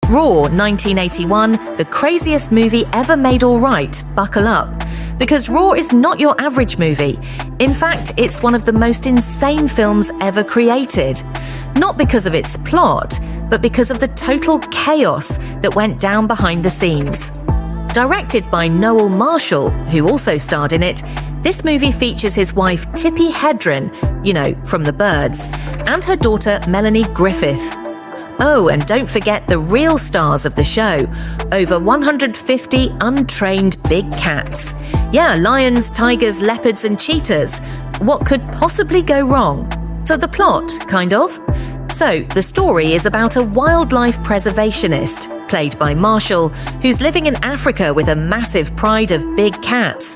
Raw 1981, the craziest movie ever made. All right, buckle up. Because Raw is not your average movie. In fact, it's one of the most insane films ever created. Not because of its plot, but because of the total chaos that went down behind the scenes. Directed by Noel Marshall, who also starred in it, this movie features his wife Tippi Hedren, from The Birds, and her daughter Melanie Griffith. Oh, and don't forget the real stars of the show, over 150 untrained big cats. Yeah, lions, tigers, leopards and cheetahs. What could possibly go wrong? So the plot, kind of. So, the story is about a wildlife preservationist, played by Marshall, who's living in Africa with a massive pride of big cats.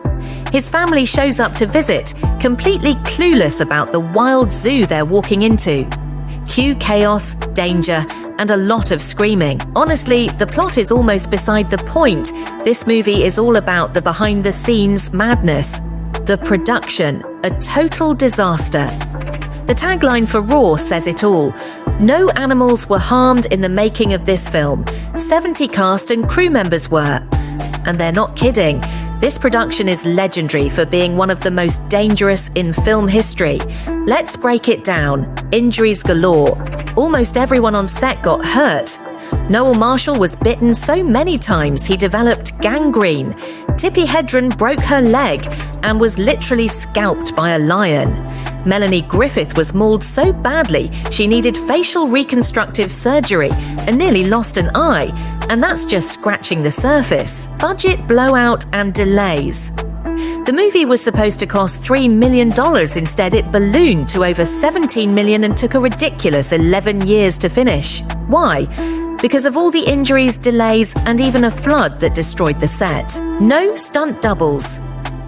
His family shows up to visit, completely clueless about the wild zoo they're walking into. Cue chaos, danger, and a lot of screaming. Honestly, the plot is almost beside the point. This movie is all about the behind-the-scenes madness. The production, a total disaster. The tagline for Raw says it all. No animals were harmed in the making of this film. 70 cast and crew members were. And they're not kidding. This production is legendary for being one of the most dangerous in film history. Let's break it down. Injuries galore. Almost everyone on set got hurt. Noel Marshall was bitten so many times he developed gangrene. Tippi Hedren broke her leg and was literally scalped by a lion. Melanie Griffith was mauled so badly she needed facial reconstructive surgery and nearly lost an eye, and that's just scratching the surface. Budget blowout and delays. The movie was supposed to cost $3 million. Instead, it ballooned to over $17 million and took a ridiculous 11 years to finish. Why? Because of all the injuries, delays, and even a flood that destroyed the set. No stunt doubles.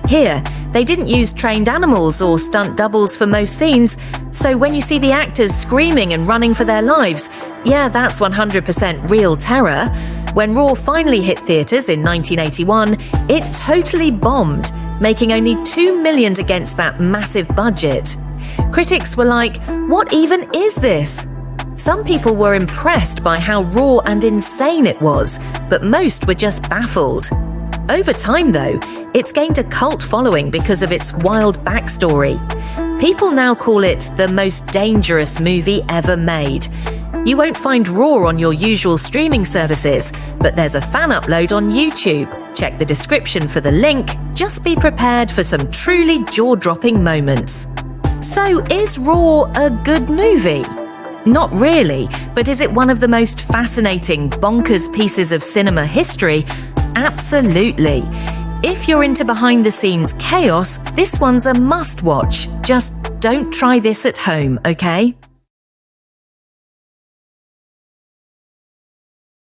Here, they didn't use trained animals or stunt doubles for most scenes, so when you see the actors screaming and running for their lives, yeah, that's 100% real terror. When Raw finally hit theaters in 1981, it totally bombed, making only $2 million against that massive budget. Critics were like, what even is this? Some people were impressed by how raw and insane it was, but most were just baffled. Over time, though, it's gained a cult following because of its wild backstory. People now call it the most dangerous movie ever made. You won't find Raw on your usual streaming services, but there's a fan upload on YouTube. Check the description for the link. Just be prepared for some truly jaw-dropping moments. So, is Raw a good movie? Not really, but is it one of the most fascinating, bonkers pieces of cinema history? Absolutely. If you're into behind-the-scenes chaos, this one's a must-watch. Just don't try this at home, okay?